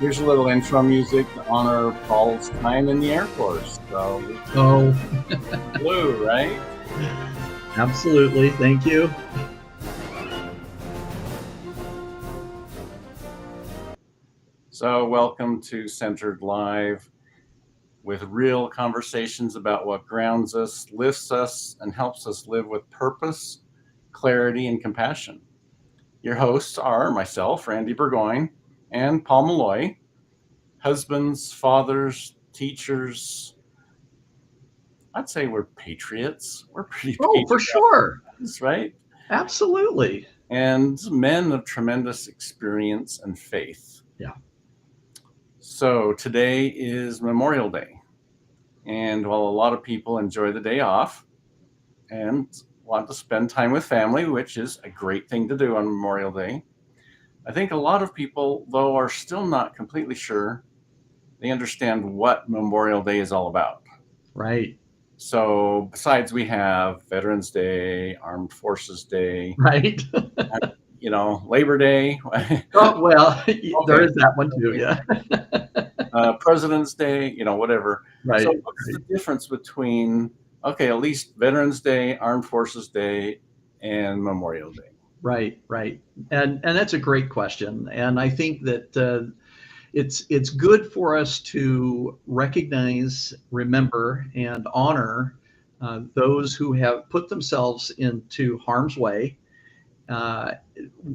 Here's a little intro music to honor Paul's time in the Air Force. So, Oh, blue, right? absolutely. Thank you. So, welcome to Centered Live with real conversations about what grounds us, lifts us, and helps us live with purpose, clarity, and compassion. Your hosts are myself, Randy Burgoyne, and Paul Maloy, husbands, fathers, teachers. I'd say we're patriots. We're pretty Oh, for patriotic, sure. right? Absolutely. And men of tremendous experience and faith. Yeah. So today is Memorial Day. And while a lot of people enjoy the day off and want to spend time with family, which is a great thing to do on Memorial Day, I think a lot of people, though, are still not completely sure they understand what Memorial Day is all about. Right. So besides we have Veterans Day, Armed Forces Day, Right. Labor Day. Oh, well, there Okay. is that one too. Yeah. President's Day, whatever. So Right. what's the difference between, at least Veterans Day, Armed Forces Day, and Memorial Day? Right. Right. And that's a great question. And I think that it's good for us to recognize, remember, and honor those who have put themselves into harm's way uh,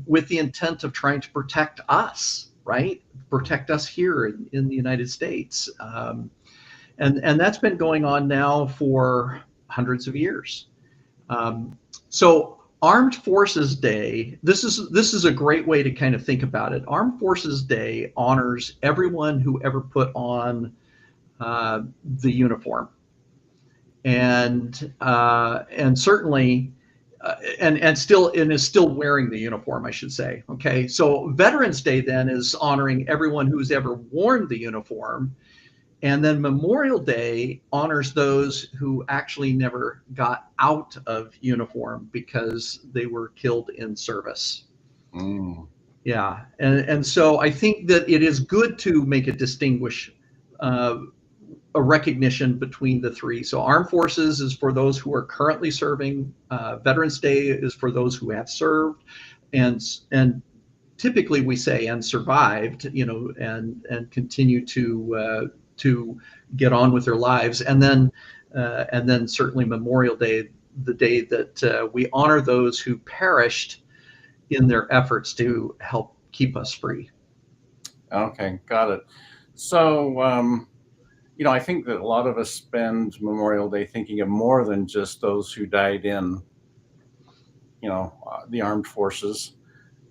with the intent of trying to protect us, right? Protect us here in the United States. And that's been going on now for hundreds of years. So Armed Forces Day, this is a great way to kind of think about it. Armed Forces Day honors everyone who ever put on the uniform, and certainly and is still wearing the uniform, I should say. Okay, so Veterans Day then is honoring everyone who's ever worn the uniform, and then Memorial Day honors those who actually never got out of uniform because they were killed in service. Mm. Yeah, and so I think that it is good to make uh, a recognition between the three. So Armed Forces is for those who are currently serving. Veterans Day is for those who have served, and typically we say and survived, and continue to get on with their lives. And then certainly Memorial Day, the day that we honor those who perished in their efforts to help keep us free. Okay, got it. So, I think that a lot of us spend Memorial Day thinking of more than just those who died in, the armed forces.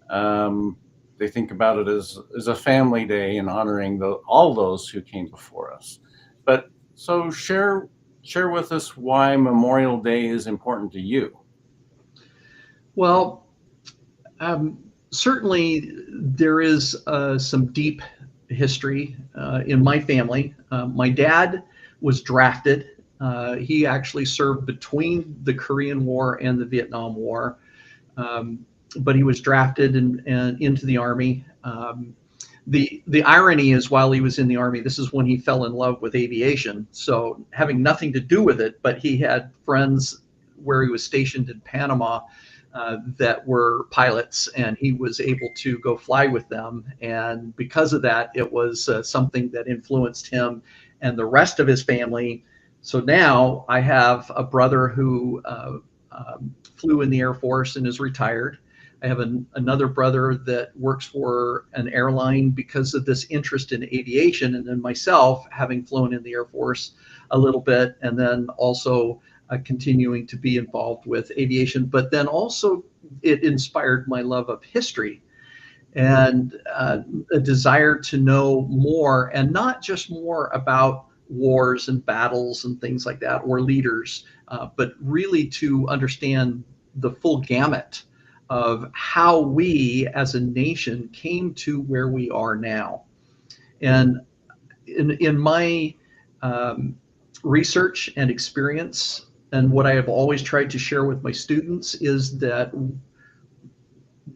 Um, they think about it as a family day and honoring all those who came before us. But so share with us why Memorial Day is important to you. Well, um, certainly there is some deep history in my family. My dad was drafted. He actually served between the Korean War and the Vietnam War, um, but he was drafted and into the Army. The irony is, while he was in the Army, this is when he fell in love with aviation. So having nothing to do with it, but he had friends where he was stationed in Panama that were pilots, and he was able to go fly with them. And because of that, it was something that influenced him and the rest of his family. So now I have a brother who flew in the Air Force and is retired. I have another brother that works for an airline because of this interest in aviation, and then myself, having flown in the Air Force a little bit, and then also continuing to be involved with aviation. But then also it inspired my love of history and a desire to know more, and not just more about wars and battles and things like that, or leaders, but really to understand the full gamut of how we as a nation came to where we are now. And in my research and experience, and what I have always tried to share with my students, is that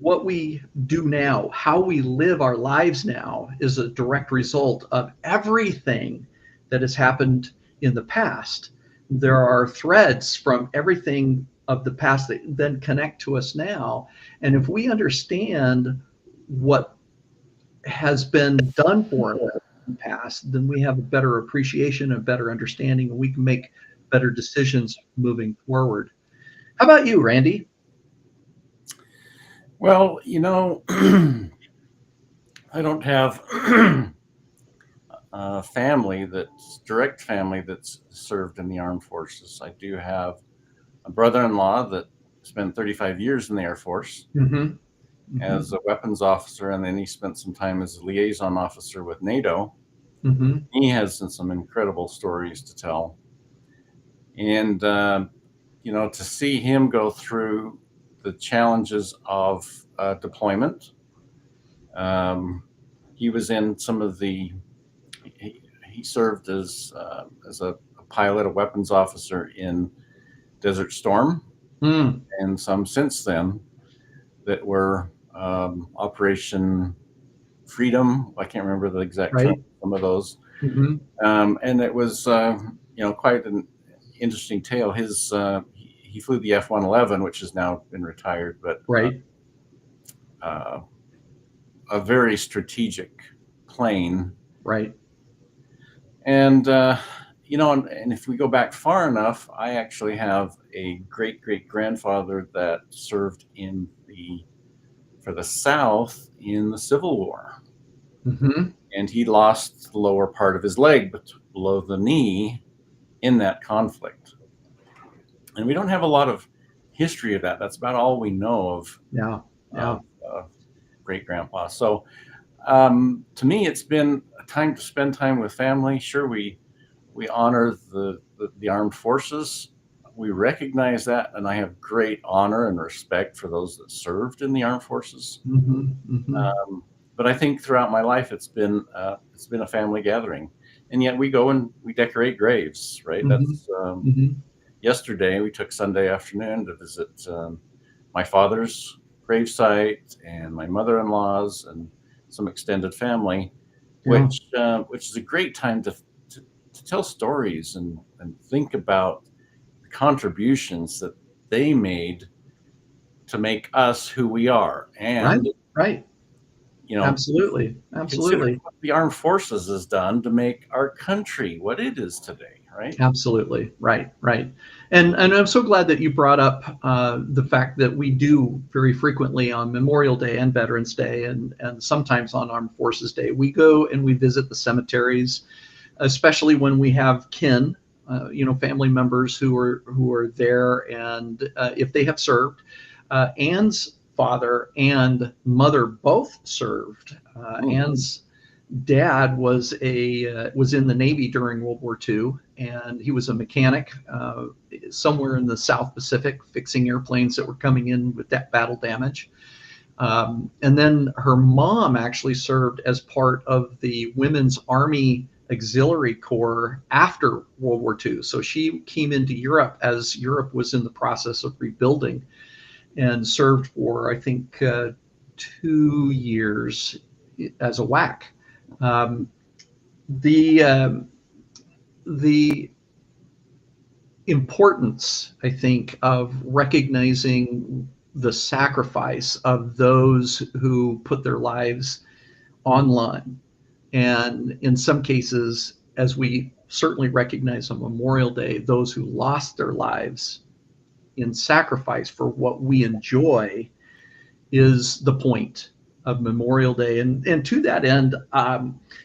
what we do now, how we live our lives now, is a direct result of everything that has happened in the past. There are threads from everything of the past that then connect to us now. And if we understand what has been done for us in the past, then we have a better appreciation, a better understanding, and we can make better decisions moving forward. How about you, Randy? Well, I don't have a direct family that's served in the armed forces. I do have a brother-in-law that spent 35 years in the Air Force Mm-hmm. Mm-hmm. as a weapons officer, and then he spent some time as a liaison officer with NATO. Mm-hmm. He has some incredible stories to tell. And, to see him go through the challenges of deployment. He was in some of he served as a pilot, a weapons officer in Desert Storm, Mm. and some since then that were Operation Freedom. I can't remember the exact term. Right. Some of those, Mm-hmm. and it was quite an interesting tale. He flew the F-111, which has now been retired, but Right. A very strategic plane. Right. And and if we go back far enough, I actually have a great grandfather that served for the South in the Civil War, Mm-hmm. and he lost the lower part of his leg, but below the knee, in that conflict. And we don't have a lot of history of that. That's about all we know of Yeah. Yeah. great grandpa. So to me, it's been a time to spend time with family. Sure, we honor the armed forces. We recognize that, and I have great honor and respect for those that served in the armed forces. Mm-hmm. Mm-hmm. But I think throughout my life, it's been a family gathering, and yet we go and we decorate graves. Right? Mm-hmm. That's Mm-hmm. yesterday. We took Sunday afternoon to visit my father's gravesite and my mother-in-law's and some extended family, Yeah. which is a great time to tell stories and think about the contributions that they made to make us who we are, Right. and Right. Absolutely. consider Absolutely. what the armed forces has done to make our country what it is today. Right? Absolutely. Right. Right. And I'm so glad that you brought up the fact that we do very frequently on Memorial Day and Veterans Day and sometimes on Armed Forces Day, we go and we visit the cemeteries, especially when we have kin, family members who are there, and if they have served. Anne's father and mother both served. Anne's dad was in the Navy during World War II, and he was a mechanic somewhere in the South Pacific, fixing airplanes that were coming in with that battle damage. And then her mom actually served as part of the Women's Army Auxiliary Corps after World War II. So she came into Europe as Europe was in the process of rebuilding, and served for, I think, 2 years as a WAC. Um, the importance, I think, of recognizing the sacrifice of those who put their lives online, and in some cases, as we certainly recognize on Memorial Day, those who lost their lives in sacrifice for what we enjoy, is the point of Memorial Day. And to that end,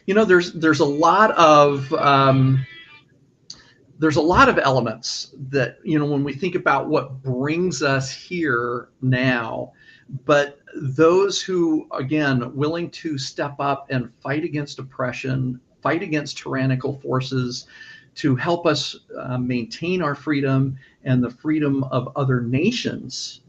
there's a lot of elements that, when we think about what brings us here now, but those who, again, willing to step up and fight against oppression, fight against tyrannical forces, to help us maintain our freedom and the freedom of other nations,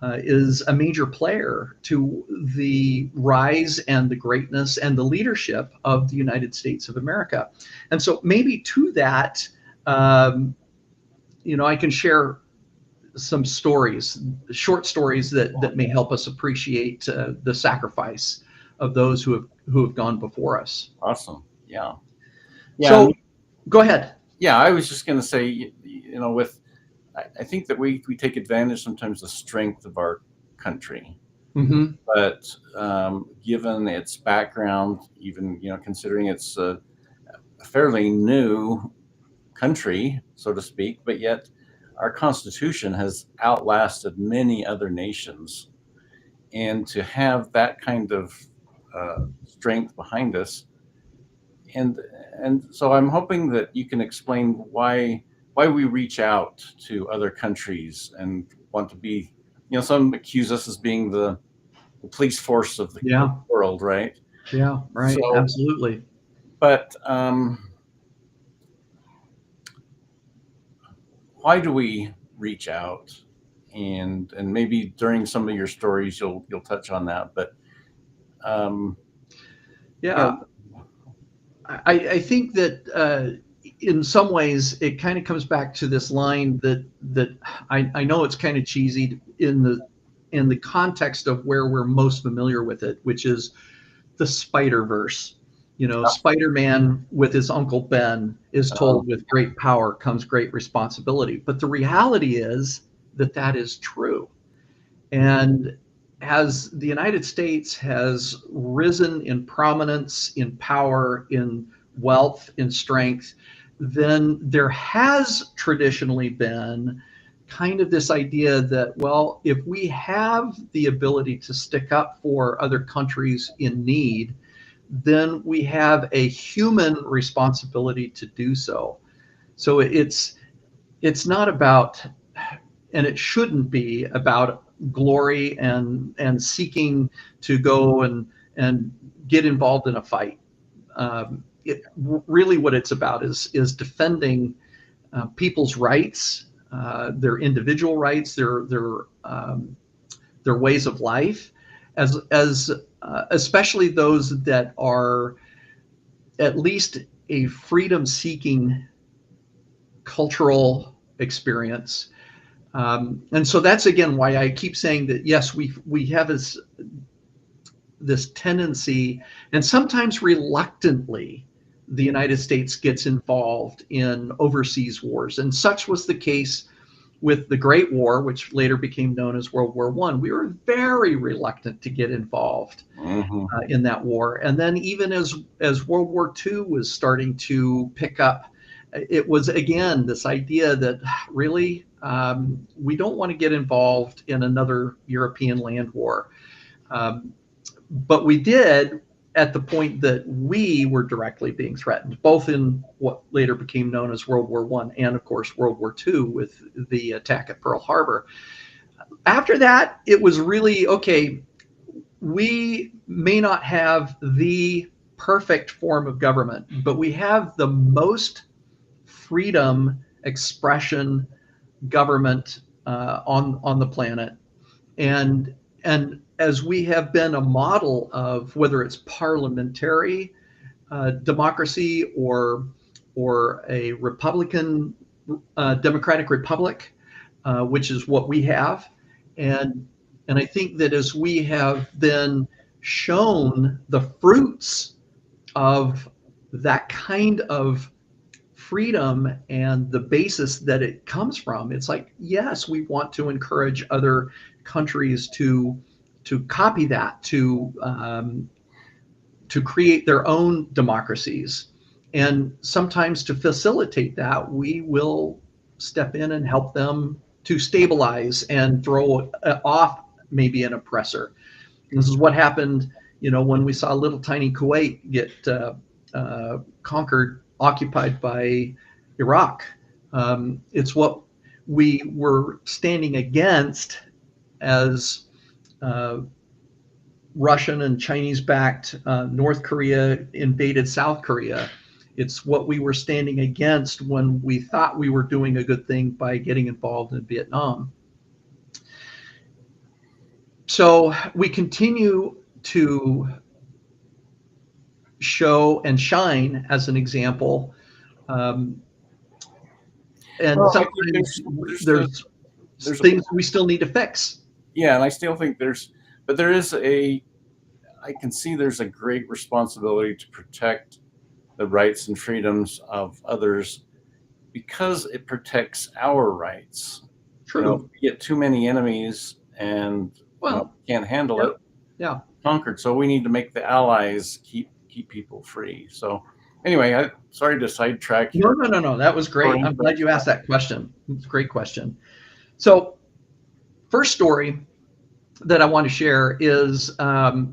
is a major player to the rise and the greatness and the leadership of the United States of America. And so maybe to that, I can share some stories, short stories that may help us appreciate the sacrifice of those who have gone before us. Awesome. Yeah. Yeah. So go ahead. Yeah, I was just going to say, with I think that we take advantage sometimes of the strength of our country, Mm-hmm. but given its background, even considering it's a fairly new country, so to speak, but yet our Constitution has outlasted many other nations, and to have that kind of strength behind us, and so I'm hoping that you can explain why we reach out to other countries and want to be, some accuse us as being the police force of the Yeah. world, right? Yeah. Right. So, Absolutely. but why do we reach out? And maybe during some of your stories you'll touch on that. But Yeah. I think that in some ways it kind of comes back to this line that I know it's kind of cheesy in the context of where we're most familiar with it, which is the Spider-Verse. Spider-Man with his Uncle Ben is told, with great power comes great responsibility. But the reality is that is true. And as the United States has risen in prominence, in power, in wealth, in strength, then there has traditionally been kind of this idea that, well, if we have the ability to stick up for other countries in need, then we have a human responsibility to do so. So it's not about, and it shouldn't be about, glory and seeking to go and get involved in a fight. Really what it's about is defending people's rights, their individual rights, their ways of life, as especially those that are at least a freedom-seeking cultural experience. And so that's again why I keep saying that yes, we have this tendency, and sometimes reluctantly, the United States gets involved in overseas wars, and such was the case with the Great War, which later became known as World War I. We were very reluctant to get involved in that war, and then even as World War II was starting to pick up, it was again this idea that really we don't want to get involved in another European land war. But we did at the point that we were directly being threatened, both in what later became known as World War I and, of course, World War II with the attack at Pearl Harbor. After that, it was really, okay, we may not have the perfect form of government, but we have the most freedom expression government on the planet, and as we have been a model of whether it's parliamentary democracy or a Republican democratic republic, which is what we have, and I think that as we have then shown the fruits of that kind of freedom and the basis that it comes from, it's like, yes, we want to encourage other countries to copy that, to create their own democracies. And sometimes to facilitate that, we will step in and help them to stabilize and throw off maybe an oppressor. And this is what happened, when we saw little tiny Kuwait get occupied by Iraq. It's what we were standing against as Russian and Chinese-backed North Korea invaded South Korea. It's what we were standing against when we thought we were doing a good thing by getting involved in Vietnam. So we continue to show and shine as an example. And well, sometimes there's there's things we still need to fix. yeah, and I still think but there is I can see there's a great responsibility to protect the rights and freedoms of others because it protects our rights. If True. we get too many enemies and Well, can't handle yeah, it, yeah. conquered. So we need to make the allies keep people free. So anyway, sorry to sidetrack No, your no, no, no. That was great. story, I'm but glad you asked that question. It's a great question. So, first story that I want to share is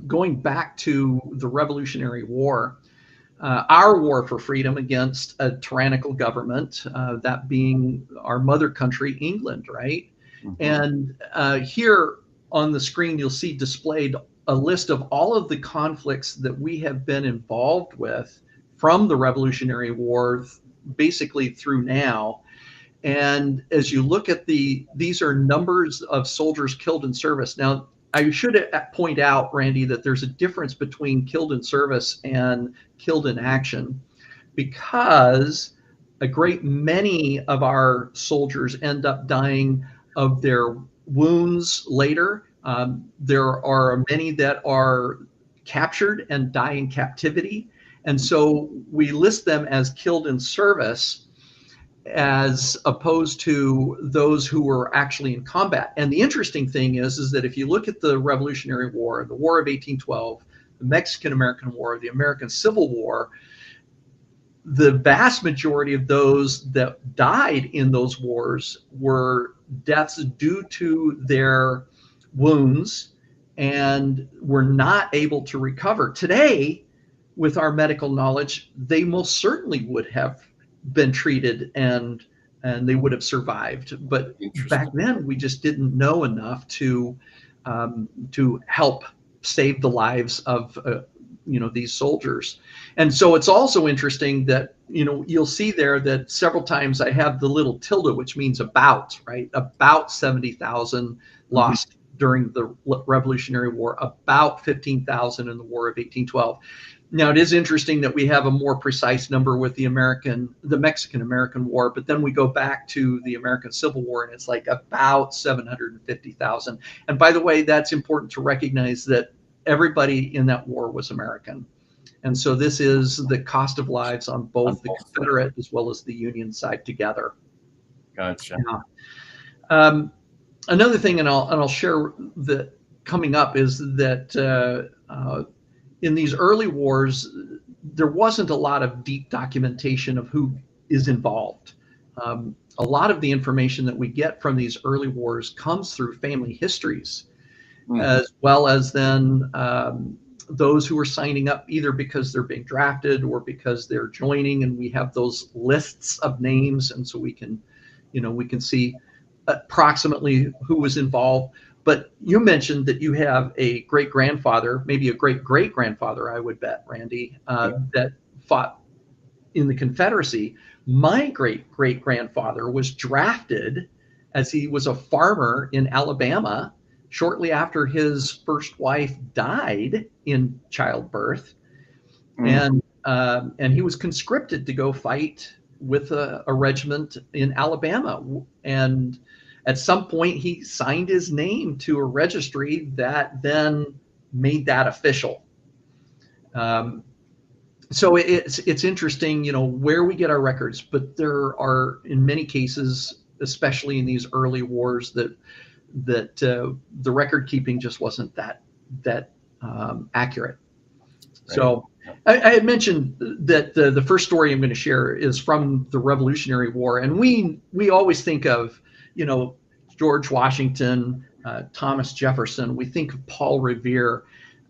going back to the Revolutionary War, our war for freedom against a tyrannical government, that being our mother country, England, right? And here on the screen, you'll see displayed a list of all of the conflicts that we have been involved with from the Revolutionary War, basically through now. And as you look at these are numbers of soldiers killed in service. Now, I should point out, Randy, that there's a difference between killed in service and killed in action, because a great many of our soldiers end up dying of their wounds later. There are many that are captured and die in captivity. And so we list them as killed in service as opposed to those who were actually in combat. And the interesting thing is that if you look at the Revolutionary War, the War of 1812, the Mexican-American War, the American Civil War, the vast majority of those that died in those wars were deaths due to their wounds and were not able to recover. Today, with our medical knowledge, they most certainly would have been treated and they would have survived. But back then, we just didn't know enough to help save the lives of these soldiers. And so it's also interesting that you'll see there that several times I have the little tilde, which means about, right? About 70,000 lost during the Revolutionary War, about 15,000 in the War of 1812. Now, it is interesting that we have a more precise number with the Mexican-American War, but then we go back to the American Civil War, and it's like about 750,000. And by the way, that's important to recognize that everybody in that war was American. And so this is the cost of lives on both the Confederate as well as the Union side together. Gotcha. Yeah. Another thing, and I'll share that coming up, is that in these early wars, there wasn't a lot of deep documentation of who is involved. A lot of the information that we get from these early wars comes through family histories, as well as then those who are signing up either because they're being drafted or because they're joining, and we have those lists of names, and so we can see approximately who was involved. But you mentioned that you have a great-grandfather, maybe a great-great-grandfather, I would bet, Randy, that fought in the Confederacy. My great-great-grandfather was drafted as he was a farmer in Alabama shortly after his first wife died in childbirth. And he was conscripted to go fight with a regiment in Alabama. And at some point, he signed his name to a registry that then made that official. So it's interesting, where we get our records, but there are, in many cases, especially in these early wars, that the record keeping just wasn't that accurate. Right. So I had mentioned that the first story I'm going to share is from the Revolutionary War, and we always think of George Washington, Thomas Jefferson. We think of Paul Revere.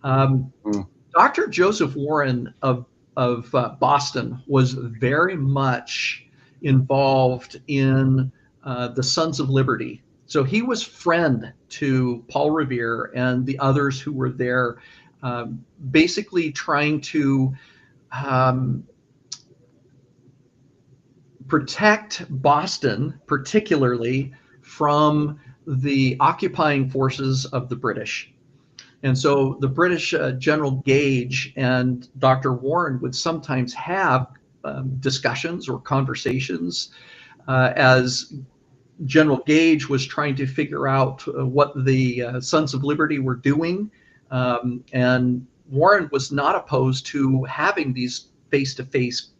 Dr. Joseph Warren of Boston was very much involved in the Sons of Liberty. So he was friend to Paul Revere and the others who were there, basically trying to protect Boston, particularly from the occupying forces of the British. And so the British General Gage and Dr. Warren would sometimes have discussions or conversations as General Gage was trying to figure out what the Sons of Liberty were doing, and Warren was not opposed to having these face-to-face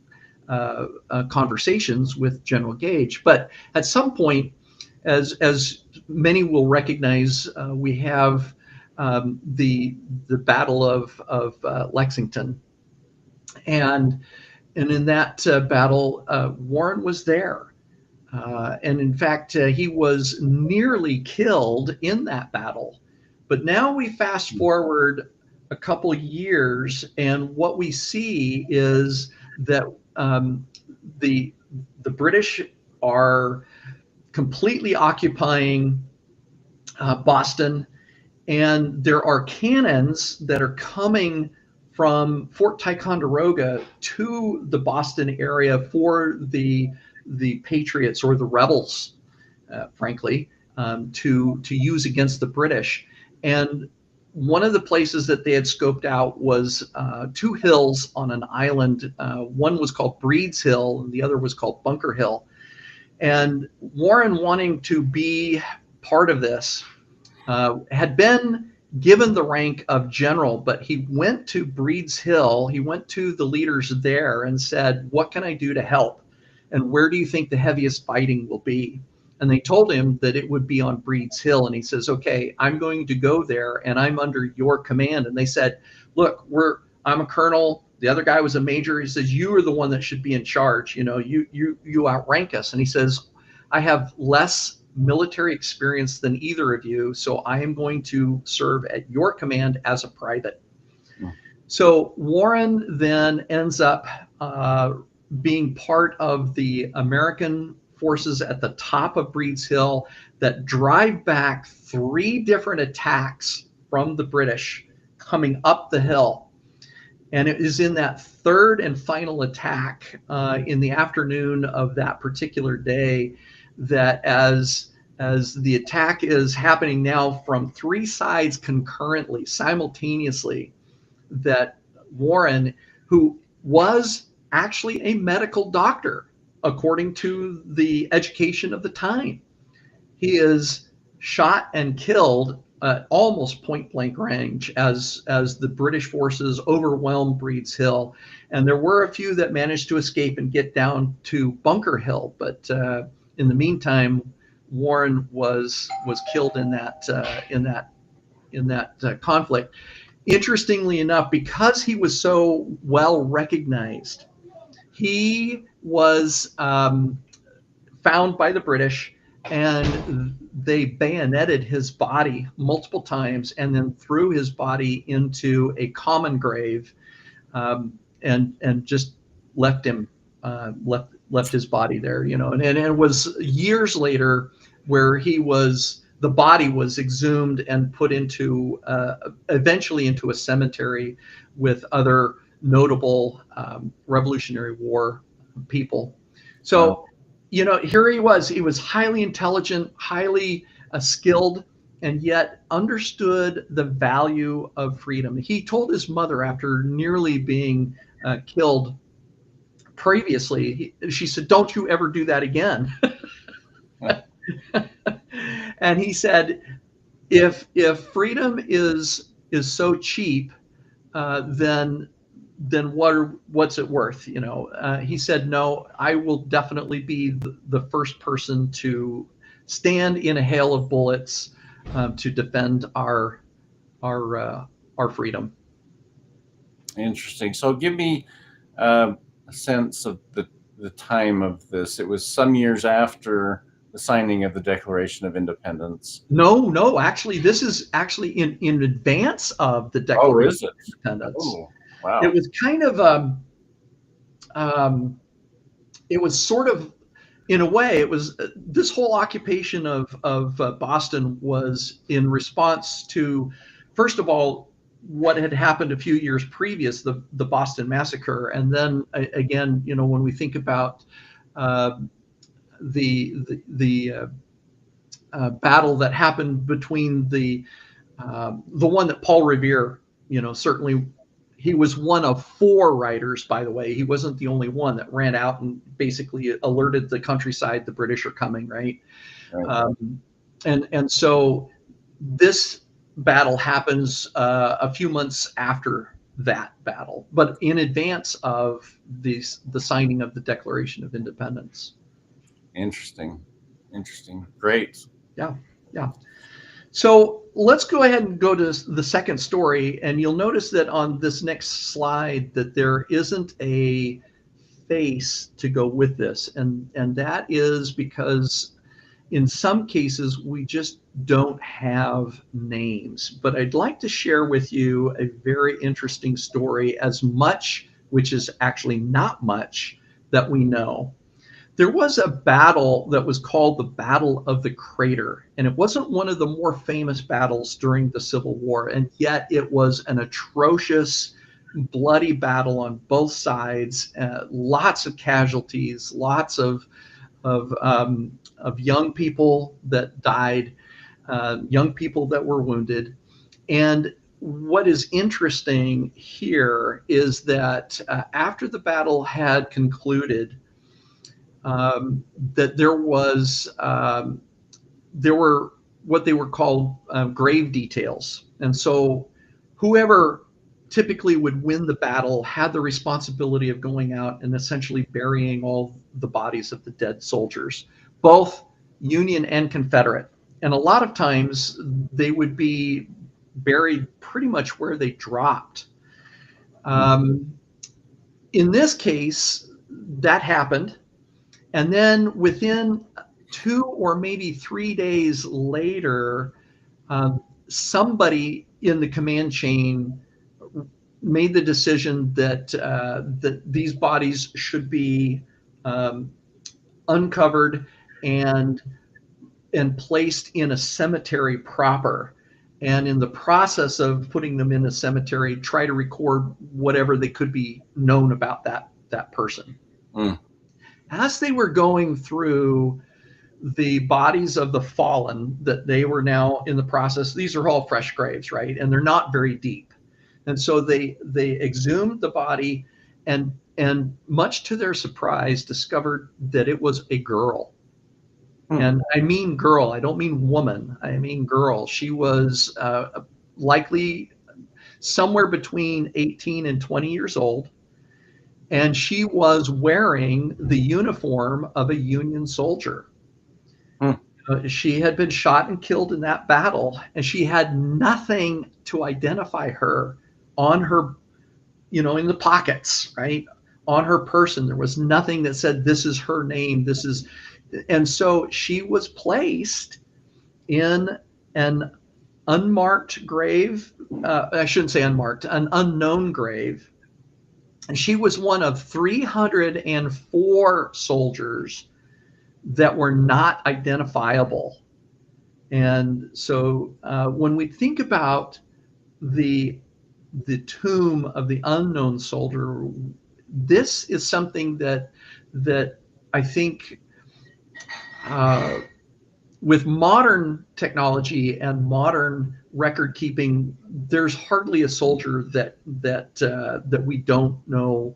conversations with General Gage. But at some point, as many will recognize, we have the Battle of Lexington, and in that battle, Warren was there. And in fact, he was nearly killed in that battle. But now we fast forward a couple years, and what we see is that the British are completely occupying Boston, and there are cannons that are coming from Fort Ticonderoga to the Boston area for the Patriots, or the rebels, frankly, to use against the British. And one of the places that they had scoped out was two hills on an island. One was called Breed's Hill, and the other was called Bunker Hill. And Warren, wanting to be part of this, had been given the rank of general, but he went to Breed's Hill. He went to the leaders there and said, "What can I do to help? And where do you think the heaviest fighting will be?" And they told him that it would be on Breed's Hill. And he says, "Okay, I'm going to go there, and I'm under your command." And they said, "Look, I'm a colonel. The other guy was a major." He says, "You are the one that should be in charge. You know, you outrank us." And he says, "I have less military experience than either of you, so I am going to serve at your command as a private." So Warren then ends up being part of the American forces at the top of Breed's Hill that drive back 3 different attacks from the British coming up the hill. And it is in that third and final attack in the afternoon of that particular day that as the attack is happening now from 3 sides concurrently, simultaneously, that Warren, who was actually a medical doctor, according to the education of the time, he is shot and killed at almost point blank range as the British forces overwhelmed Breed's Hill. And there were a few that managed to escape and get down to Bunker Hill, but in the meantime, Warren was killed in that conflict. Interestingly enough, because he was so well recognized, he was found by the British, and they bayoneted his body multiple times and then threw his body into a common grave, and just left him left his body there, you know. And it was years later where the body was exhumed and put into eventually into a cemetery with other notable Revolutionary War people. So, you know, here he was highly intelligent, highly skilled, and yet understood the value of freedom. He told his mother, after nearly being killed previously, she said, "Don't you ever do that again." And he said, if freedom is so cheap, then what's it worth? You know, he said, "No, I will definitely be the first person to stand in a hail of bullets to defend our freedom." Interesting. So give me a sense of the time of this. It was some years after the signing of the Declaration of Independence. No, actually, this is actually in advance of the Declaration of Independence. Oh, wow. It was kind of it was sort of, in a way, it was this whole occupation of Boston was in response to, first of all, what had happened a few years previous, the Boston Massacre, and then again, you know, when we think about the battle that happened between the one that Paul Revere, you know, certainly he was one of 4 writers, by the way. He wasn't the only one that ran out and basically alerted the countryside the British are coming, right? Right. And so this battle happens a few months after that battle, but in advance of the signing of the Declaration of Independence. Interesting. Interesting. Great. Yeah, yeah. So let's go ahead and go to the second story, and you'll notice that on this next slide that there isn't a face to go with this, and that is because in some cases we just don't have names. But I'd like to share with you a very interesting story, as much, which is actually not much, that we know. There was a battle that was called the Battle of the Crater, and it wasn't one of the more famous battles during the Civil War, and yet it was an atrocious, bloody battle on both sides. Lots of casualties, lots of young people that died, young people that were wounded. And what is interesting here is that after the battle had concluded, that there were what they were called grave details. And so whoever typically would win the battle had the responsibility of going out and essentially burying all the bodies of the dead soldiers, both Union and Confederate. And a lot of times they would be buried pretty much where they dropped. In this case, that happened. And then within 2 or maybe 3 days later, somebody in the command chain made the decision that that these bodies should be uncovered and placed in a cemetery proper. And in the process of putting them in a cemetery, try to record whatever they could be known about that person. As they were going through the bodies of the fallen that they were now in the process, these are all fresh graves, right? And they're not very deep. And so they exhumed the body and much to their surprise discovered that it was a girl. And I mean girl, I don't mean woman, I mean girl. She was likely somewhere between 18 and 20 years old. And she was wearing the uniform of a Union soldier. She had been shot and killed in that battle, and she had nothing to identify her on her, in the pockets, right? On her person. There was nothing that said, this is her name. And so she was placed in an unmarked grave. I shouldn't say unmarked, an unknown grave. And she was one of 304 soldiers that were not identifiable. And so when we think about the tomb of the unknown soldier, this is something that I think with modern technology and modern record keeping, there's hardly a soldier that we don't know.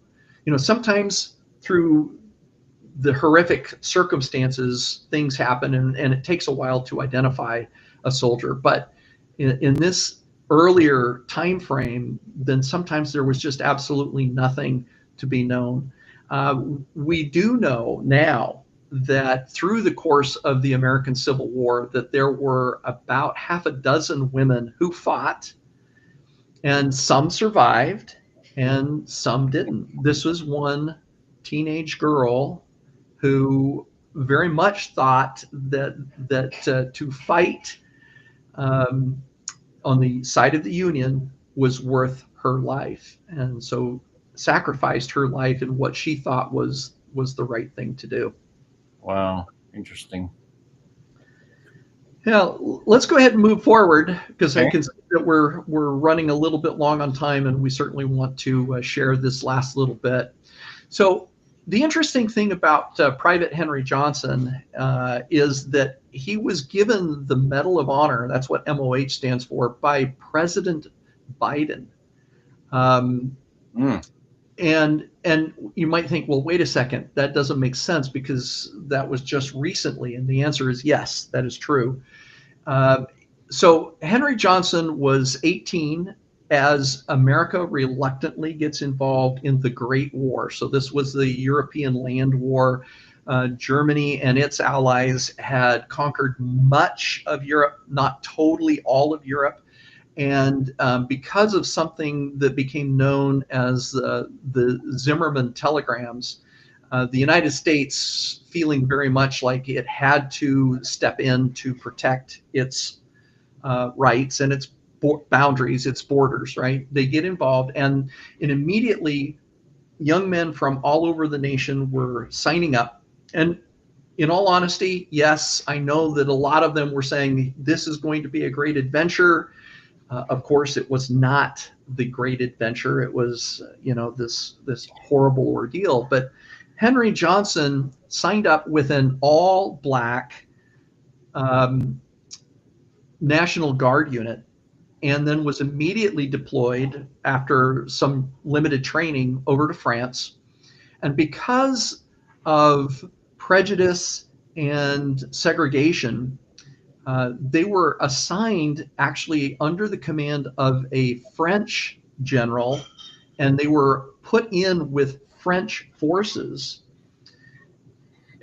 Sometimes through the horrific circumstances, things happen, and it takes a while to identify a soldier. But in this earlier time frame, then sometimes there was just absolutely nothing to be known. We do know now that through the course of the American Civil War, that there were about half a dozen women who fought, and some survived and some didn't. This was one teenage girl who very much thought that to fight on the side of the Union was worth her life, and so sacrificed her life in what she thought was the right thing to do. Wow, interesting. Yeah, let's go ahead and move forward, because I can see that we're running a little bit long on time, and we certainly want to share this last little bit. So the interesting thing about Private Henry Johnson is that he was given the Medal of Honor, that's what MOH stands for, by President Biden. And you might think, well, wait a second, that doesn't make sense because that was just recently. And the answer is yes, that is true. So Henry Johnson was 18 as America reluctantly gets involved in the Great War. So this was the European Land War. Germany and its allies had conquered much of Europe, not totally all of Europe. And because of something that became known as the Zimmerman telegrams, the United States, feeling very much like it had to step in to protect its rights and its boundaries, its borders, right? They get involved, and immediately young men from all over the nation were signing up. And in all honesty, yes, I know that a lot of them were saying this is going to be a great adventure. Of course, it was not the great adventure. It was, this horrible ordeal. But Henry Johnson signed up with an all-black National Guard unit, and then was immediately deployed after some limited training over to France. And because of prejudice and segregation, they were assigned actually under the command of a French general, and they were put in with French forces.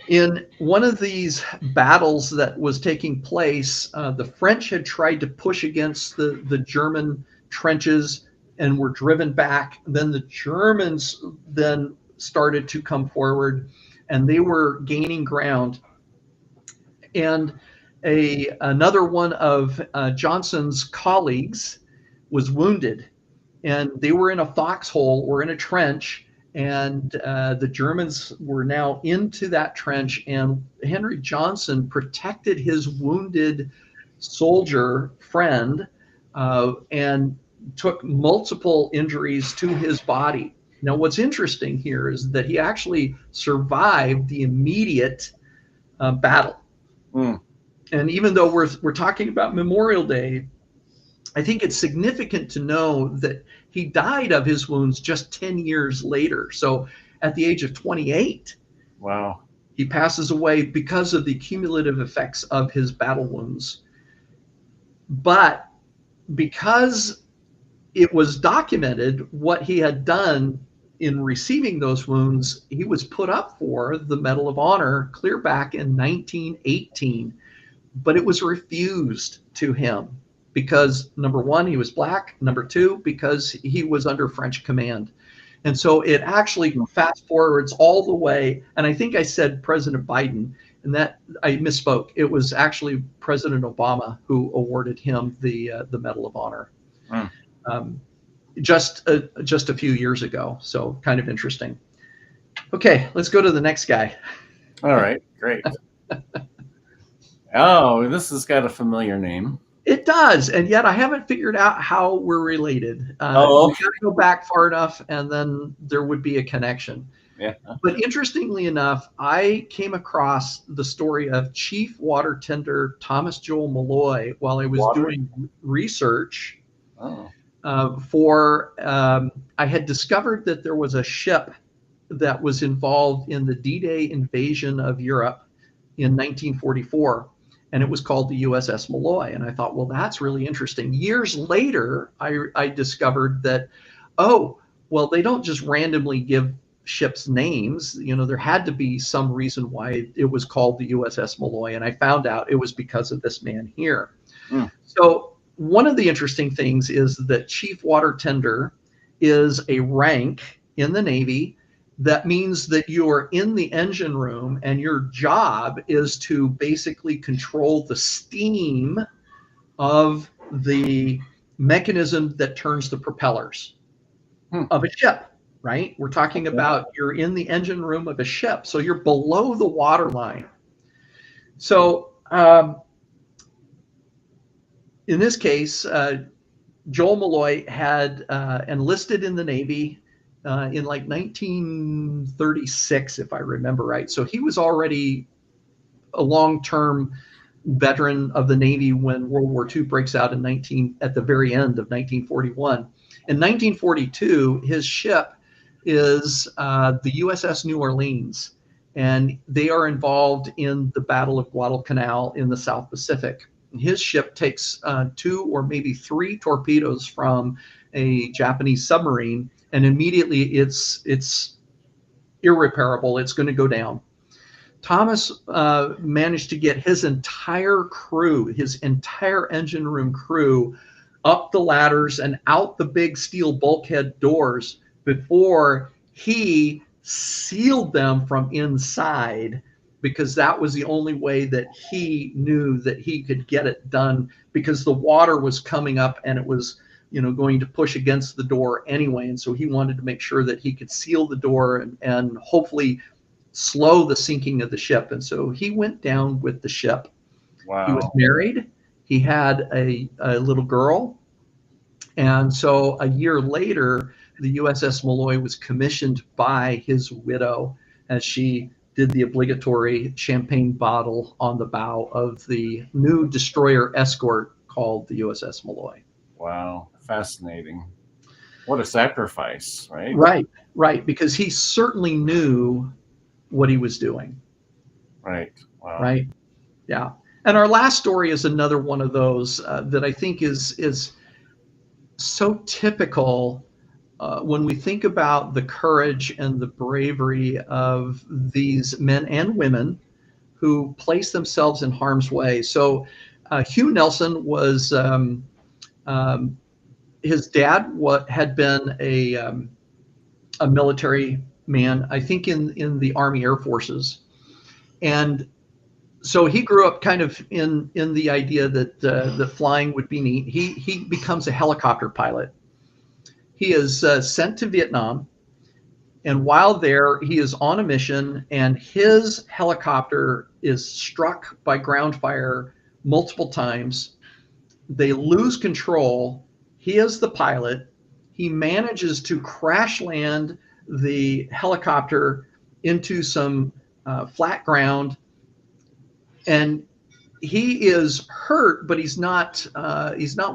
In one of these battles that was taking place, the French had tried to push against the German trenches and were driven back. Then the Germans then started to come forward, and they were gaining ground. And another one of Johnson's colleagues was wounded, and they were in a foxhole or in a trench, and the Germans were now into that trench, and Henry Johnson protected his wounded soldier friend and took multiple injuries to his body. Now, what's interesting here is that he actually survived the immediate battle. Mm. And even though we're talking about Memorial Day, I think it's significant to know that he died of his wounds just 10 years later. So at the age of 28, wow, he passes away because of the cumulative effects of his battle wounds. But because it was documented what he had done in receiving those wounds, he was put up for the Medal of Honor clear back in 1918. But it was refused to him because, number one, he was black. Number two, because he was under French command. And so it actually fast forwards all the way. And I think I said President Biden, and that I misspoke. It was actually President Obama who awarded him the Medal of Honor just a few years ago. So kind of interesting. Okay, let's go to the next guy. All right, great. Oh, this has got a familiar name. It does, and yet I haven't figured out how we're related. We got to go back far enough, and then there would be a connection. Yeah. But interestingly enough, I came across the story of Chief Water Tender Thomas Joel Maloy while I was doing research for. I had discovered that there was a ship that was involved in the D-Day invasion of Europe in 1944. And it was called the USS Maloy. And I thought, well, that's really interesting. Years later, I discovered that, they don't just randomly give ships names. There had to be some reason why it was called the USS Maloy. And I found out it was because of this man here. So one of the interesting things is that Chief Water Tender is a rank in the Navy. That means that you are in the engine room and your job is to basically control the steam of the mechanism that turns the propellers of a ship, right? We're talking about you're in the engine room of a ship. So you're below the water line. So in this case, Joel Maloy had enlisted in the Navy in like 1936, if I remember right. So he was already a long-term veteran of the Navy when World War II breaks out at the very end of 1941. In 1942, his ship is the USS New Orleans, and they are involved in the Battle of Guadalcanal in the South Pacific. His ship takes 2 or maybe 3 torpedoes from a Japanese submarine, and immediately it's irreparable. It's going to go down. Thomas managed to get his entire crew, his entire engine room crew, up the ladders and out the big steel bulkhead doors before he sealed them from inside, because that was the only way that he knew that he could get it done, because the water was coming up and it was, going to push against the door anyway. And so he wanted to make sure that he could seal the door and hopefully slow the sinking of the ship. And so he went down with the ship. Wow. He was married. He had a little girl. And so a year later, the USS Maloy was commissioned by his widow as she did the obligatory champagne bottle on the bow of the new destroyer escort called the USS Maloy. Wow. Fascinating. What a sacrifice, right? Right. Because he certainly knew what he was doing. Right. Wow. Right. Yeah. And our last story is another one of those that I think is so typical when we think about the courage and the bravery of these men and women who place themselves in harm's way. So Hugh Nelson was, his dad had been a military man, I think in the Army Air Forces. And so he grew up kind of in the idea that the flying would be neat. He becomes a helicopter pilot. He is sent to Vietnam, and while there, he is on a mission, and his helicopter is struck by ground fire multiple times. They lose control. He is the pilot. He manages to crash land the helicopter into some flat ground, and he is hurt, but he's not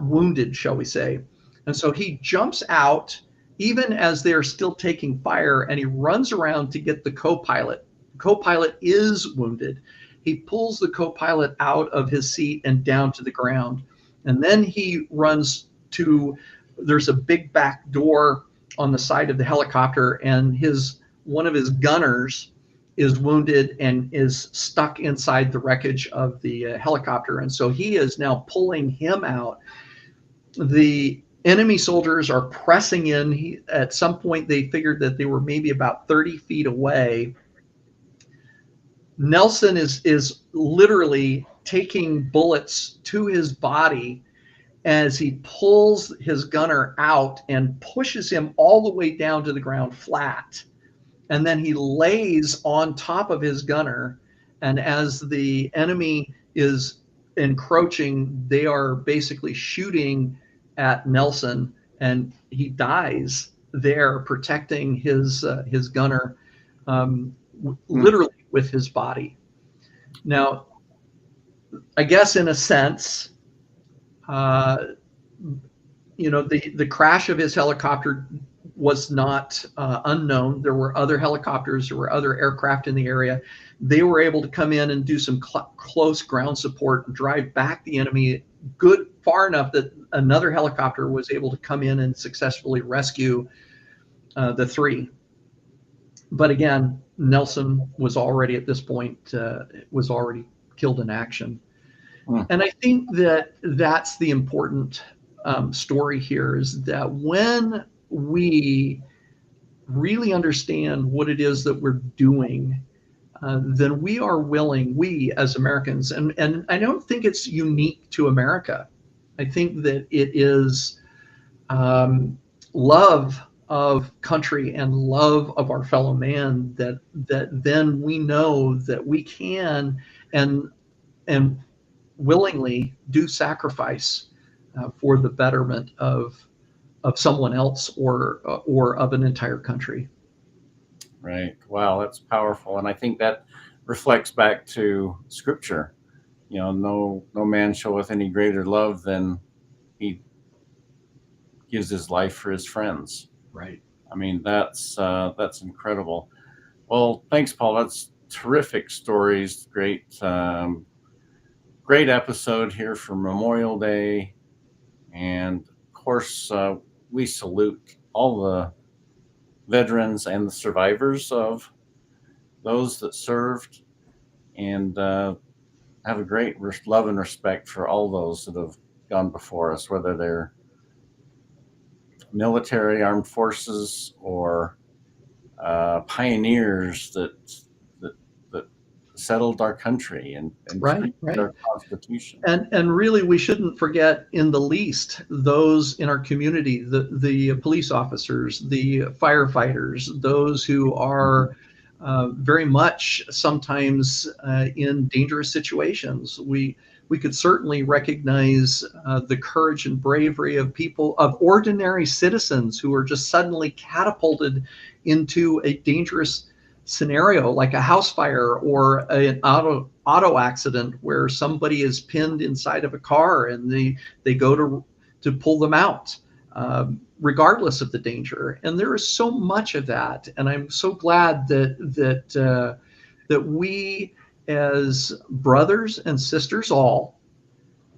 wounded, shall we say. And so he jumps out even as they're still taking fire, and he runs around to get the co-pilot. Co-pilot is wounded. He pulls the co-pilot out of his seat and down to the ground. And then he runs to, there's a big back door on the side of the helicopter, and one of his gunners is wounded and is stuck inside the wreckage of the helicopter. And so he is now pulling him out. The enemy soldiers are pressing in. At some point, they figured that they were maybe about 30 feet away. Nelson is literally taking bullets to his body as he pulls his gunner out and pushes him all the way down to the ground flat. And then he lays on top of his gunner. And as the enemy is encroaching, they are basically shooting at Nelson, and he dies there protecting his gunner, literally with his body. Now, I guess in a sense, the crash of his helicopter was not unknown. There were other helicopters, there were other aircraft in the area. They were able to come in and do some close ground support and drive back the enemy far enough that another helicopter was able to come in and successfully rescue the 3. But again, Nelson was already at this point was already killed in action. And I think that that's the important story here, is that when we really understand what it is that we're doing, then we are willing, we as Americans, and I don't think it's unique to America. I think that it is love of country and love of our fellow man that then we know that we can and willingly do sacrifice for the betterment of someone else or of an entire country. Right. Wow, that's powerful. And I think that reflects back to Scripture. No man showeth any greater love than he gives his life for his friends. Right. I mean, that's incredible. Well, thanks, Paul. That's terrific stories. Great episode here for Memorial Day. And of course, we salute all the veterans and the survivors of those that served, and have a great love and respect for all those that have gone before us, whether they're military, armed forces, or pioneers that that settled our country and Right, created right. our Constitution. And really, we shouldn't forget in the least those in our community, the police officers, the firefighters, those who are very much sometimes in dangerous situations. We could certainly recognize the courage and bravery of people, of ordinary citizens who are just suddenly catapulted into a dangerous scenario like a house fire or an auto accident where somebody is pinned inside of a car and they go to pull them out, regardless of the danger. And there is so much of that, and I'm so glad that we as brothers and sisters all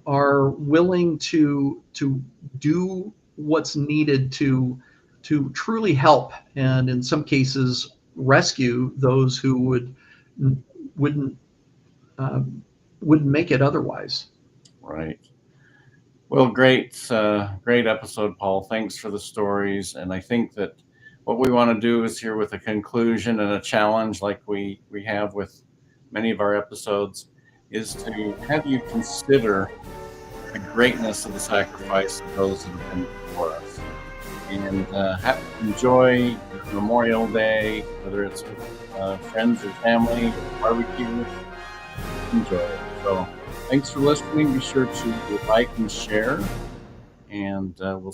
are willing to do what's needed to truly help, and in some cases rescue those who wouldn't wouldn't make it otherwise. Right. Well, great episode, Paul. Thanks for the stories. And I think that what we want to do is here with a conclusion and a challenge, like we have with many of our episodes, is to have you consider the greatness of the sacrifice of those that have been before us, and enjoy Memorial Day, whether it's with friends or family, or barbecue. Enjoy it. So, thanks for listening. Be sure to like and share, and we'll